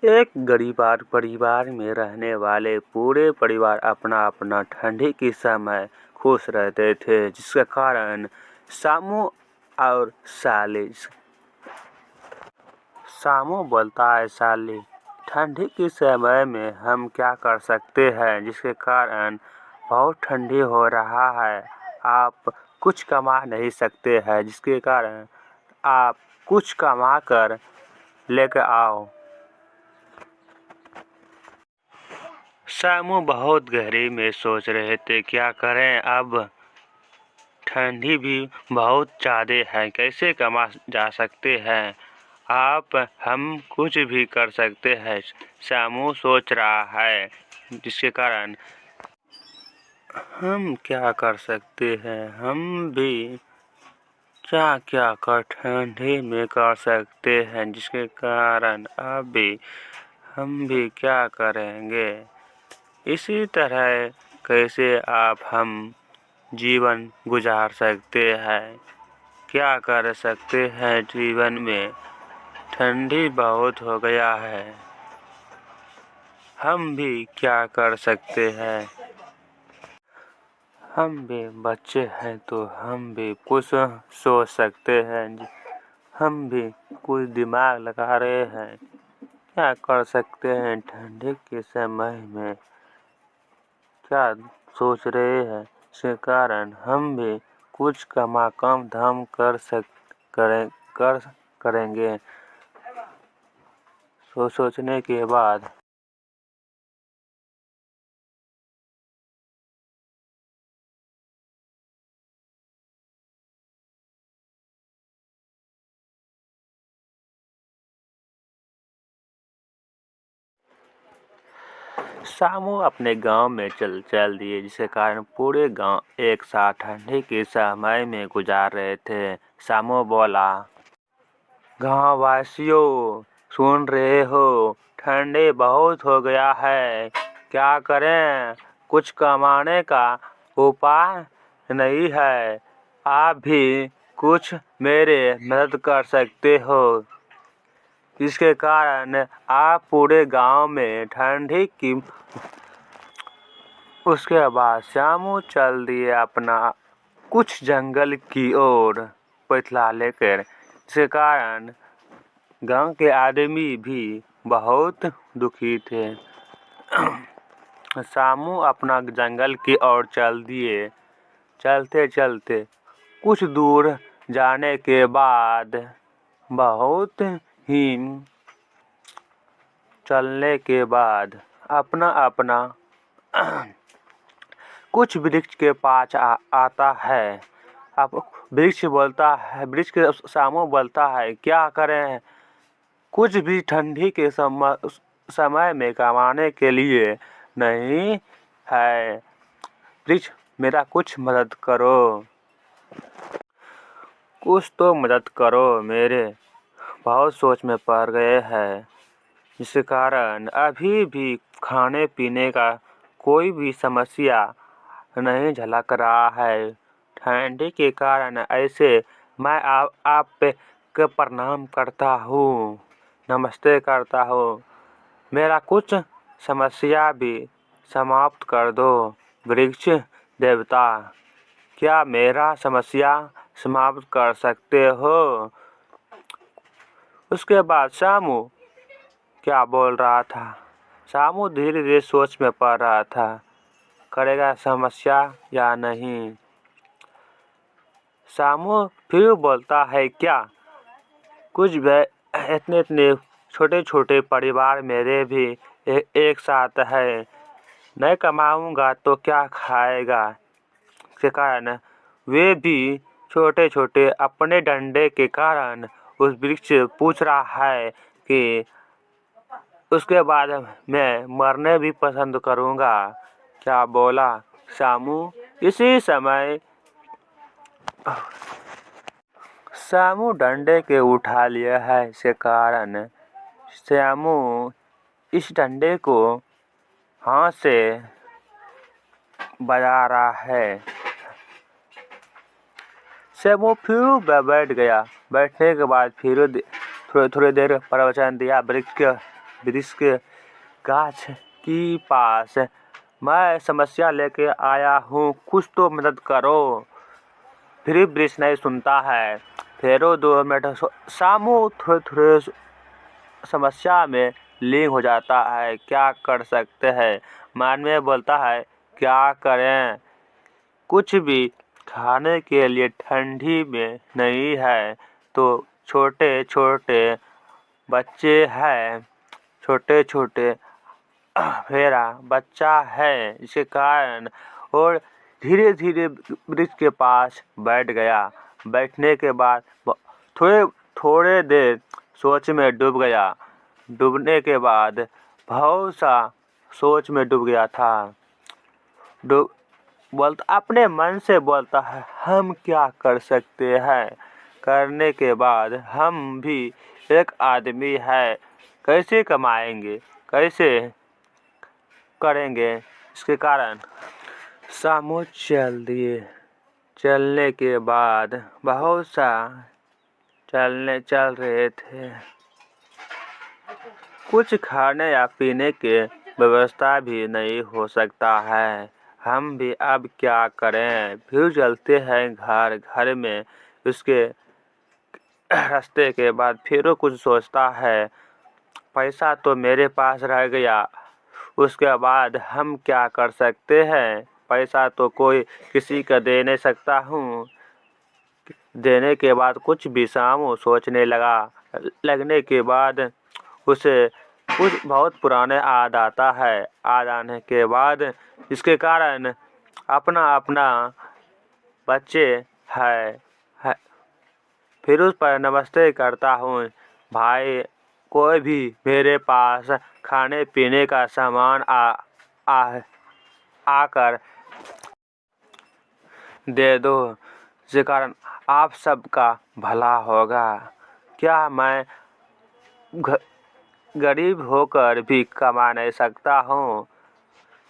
एक गरीब परिवार में रहने वाले पूरे परिवार अपना अपना ठंडी के समय खुश रहते थे, जिसके कारण सामू और साली सामू बोलता है, साली ठंडी के समय में हम क्या कर सकते हैं, जिसके कारण बहुत ठंडी हो रहा है, आप कुछ कमा नहीं सकते हैं, जिसके कारण आप कुछ कमा कर लेकर आओ। सामू बहुत गहरे में सोच रहे थे, क्या करें, अब ठंडी भी बहुत ज़्यादा है, कैसे कमा जा सकते हैं, आप हम कुछ भी कर सकते हैं, सामू सोच रहा है, जिसके कारण हम क्या कर सकते हैं, हम भी क्या क्या कर ठंडी में कर सकते हैं, जिसके कारण अभी हम भी क्या करेंगे। इसी तरह कैसे आप हम जीवन गुजार सकते हैं, क्या कर सकते हैं जीवन में, ठंडी बहुत हो गया है, हम भी क्या कर सकते हैं, हम भी बच्चे हैं तो हम भी कुछ सोच सकते हैं, हम भी कुछ दिमाग लगा रहे हैं, क्या कर सकते हैं ठंडी के समय में, क्या सोच रहे हैं, इसके कारण हम भी कुछ काम धाम करेंगे। सोचने के बाद सामू अपने गांव में चल दिए, जिसके कारण पूरे गांव एक साथ ठंडी के समय में गुजार रहे थे। सामू बोला, गांव वासियों सुन रहे हो, ठंडी बहुत हो गया है, क्या करें, कुछ कमाने का उपाय नहीं है, आप भी कुछ मेरे मदद कर सकते हो, इसके कारण आप पूरे गांव में ठंडी की। उसके बाद सामू चल दिए अपना कुछ जंगल की ओर पतला लेकर, जिसके कारण गांव के आदमी भी बहुत दुखी थे। सामू अपना जंगल की ओर चल दिए। चलते चलते कुछ दूर जाने के बाद, बहुत ही चलने के बाद अपना अपना कुछ वृक्ष के पास आता है। अब वृक्ष बोलता है, वृक्ष के सामू बोलता है, क्या करें, कुछ भी ठंडी के समय में कमाने के लिए नहीं है, वृक्ष मेरा कुछ मदद करो, कुछ तो मदद करो मेरे, बहुत सोच में पड़ गए हैं, जिसके कारण अभी भी खाने पीने का कोई भी समस्या नहीं झलक रहा है। ठंडी के कारण ऐसे मैं आप पे के प्रणाम करता हूँ, नमस्ते करता हूँ, मेरा कुछ समस्या भी समाप्त कर दो वृक्ष देवता, क्या मेरा समस्या समाप्त कर सकते हो। उसके बाद सामू क्या बोल रहा था, सामू धीरे धीरे सोच में पड़ रहा था, करेगा समस्या या नहीं। सामू फिर बोलता है, क्या कुछ इतने इतने छोटे छोटे परिवार मेरे भी एक साथ है, नहीं कमाऊंगा तो क्या खाएगा, के कारण वे भी छोटे छोटे अपने डंडे के कारण उस वृक्ष से पूछ रहा है कि उसके बाद मैं मरने भी पसंद करूंगा, क्या बोला सामू। इसी समय सामू डंडे के उठा लिया है, इसके कारण सामू इस डंडे को हाथ से बजा रहा है। सामू फिर बैठ गया, बैठने के बाद फिर थोड़ी देर प्रवचन दिया वृक्ष के वृक्ष के गाछ की पास। मैं समस्या लेके आया हूँ, कुछ तो मदद करो। फिर वृक्ष नहीं सुनता है। फिर 2 मिनट सामू थोड़े समस्या में लीन हो जाता है। क्या कर सकते हैं? मन में बोलता है, क्या करें? कुछ भी खाने के लिए ठंडी में नहीं है, तो छोटे छोटे बच्चे हैं, छोटे छोटे मेरा बच्चा है, इसके कारण और धीरे धीरे वृक्ष के पास बैठ गया। बैठने के बाद थोड़े देर सोच में डूब गया। डूबने के बाद बहुत सा सोच में डूब गया था। बोलता अपने मन से बोलता है, हम क्या कर सकते हैं? करने के बाद हम भी एक आदमी है, कैसे कमाएंगे, कैसे करेंगे? इसके कारण सामू चल दिए। चलने के बाद बहुत सा चल रहे थे। कुछ खाने या पीने के व्यवस्था भी नहीं हो सकता है। हम भी अब क्या करें? फिर चलते हैं घर में। उसके रास्ते के बाद फिर कुछ सोचता है, पैसा तो मेरे पास रह गया, उसके बाद हम क्या कर सकते हैं? पैसा तो कोई किसी का दे नहीं सकता हूँ। देने के बाद कुछ भी सामू सोचने लगने के बाद उसे कुछ बहुत पुराने याद आता है। याद आने के बाद इसके कारण अपना बच्चे है। फिर उस पर नमस्ते करता हूँ, भाई कोई भी मेरे पास खाने पीने का सामान आकर दे दो, जिस कारण आप सबका भला होगा। क्या मैं गरीब होकर भी कमा नहीं सकता हूँ,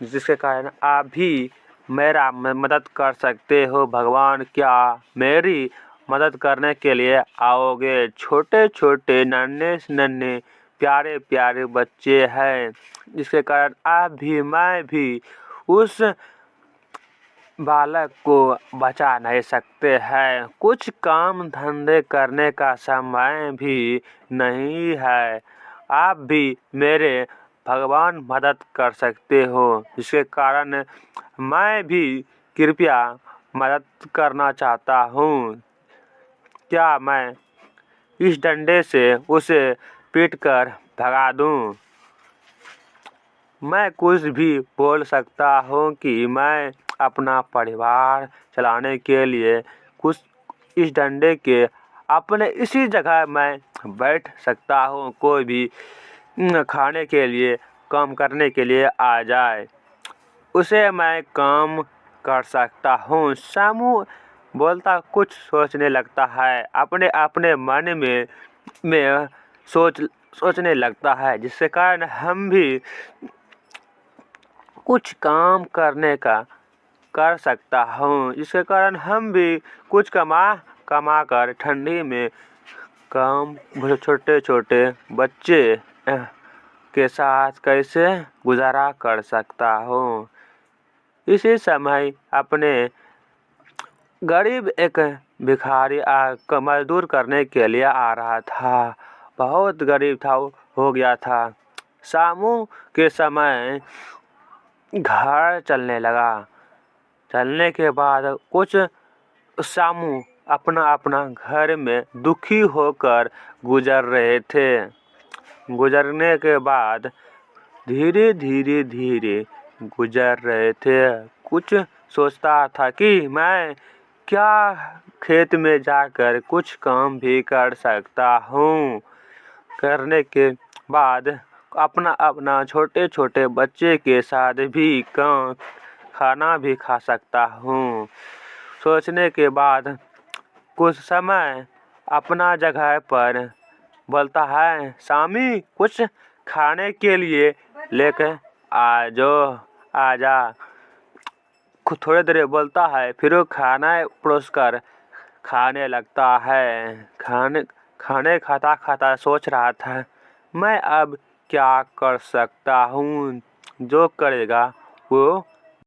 जिसके कारण आप भी मेरा मदद कर सकते हो? भगवान, क्या मेरी मदद करने के लिए आओगे? छोटे छोटे नन्हे प्यारे प्यारे बच्चे हैं, जिसके कारण आप भी मैं भी उस बालक को बचा नहीं सकते हैं। कुछ काम धंधे करने का समय भी नहीं है। आप भी मेरे भगवान मदद कर सकते हो, जिसके कारण मैं भी कृपया मदद करना चाहता हूँ। क्या मैं इस डंडे से उसे पीटकर भगा दूँ? मैं कुछ भी बोल सकता हूँ कि मैं अपना परिवार चलाने के लिए कुछ इस डंडे के अपने इसी जगह मैं बैठ सकता हूँ। कोई भी खाने के लिए काम करने के लिए आ जाए, उसे मैं काम कर सकता हूँ। सामू बोलता कुछ सोचने लगता है, अपने मन में सोचने लगता है, जिसके कारण हम भी कुछ काम करने का कर सकता हूँ, जिसके कारण हम भी कुछ कमा कर ठंडी में काम छोटे छोटे बच्चे के साथ कैसे गुजारा कर सकता हूँ। इसी समय अपने गरीब एक भिखारी मजदूर करने के लिए आ रहा था। बहुत गरीब था, हो गया था। सामू के समय घर चलने लगा। चलने के बाद कुछ सामू अपना घर में दुखी होकर गुजर रहे थे। गुजरने के बाद धीरे गुजर रहे थे। कुछ सोचता था कि मैं क्या खेत में जाकर कुछ काम भी कर सकता हूँ। करने के बाद अपना छोटे छोटे बच्चे के साथ भी खाना भी खा सकता हूँ। सोचने के बाद कुछ समय अपना जगह पर बोलता है, सामी कुछ खाने के लिए लेकर आ जा। थोड़ी देर बोलता है, फिर वो खाना परोस कर खाने लगता है। खाने खाता खाता सोच रहा था, मैं अब क्या कर सकता हूँ। जो करेगा वो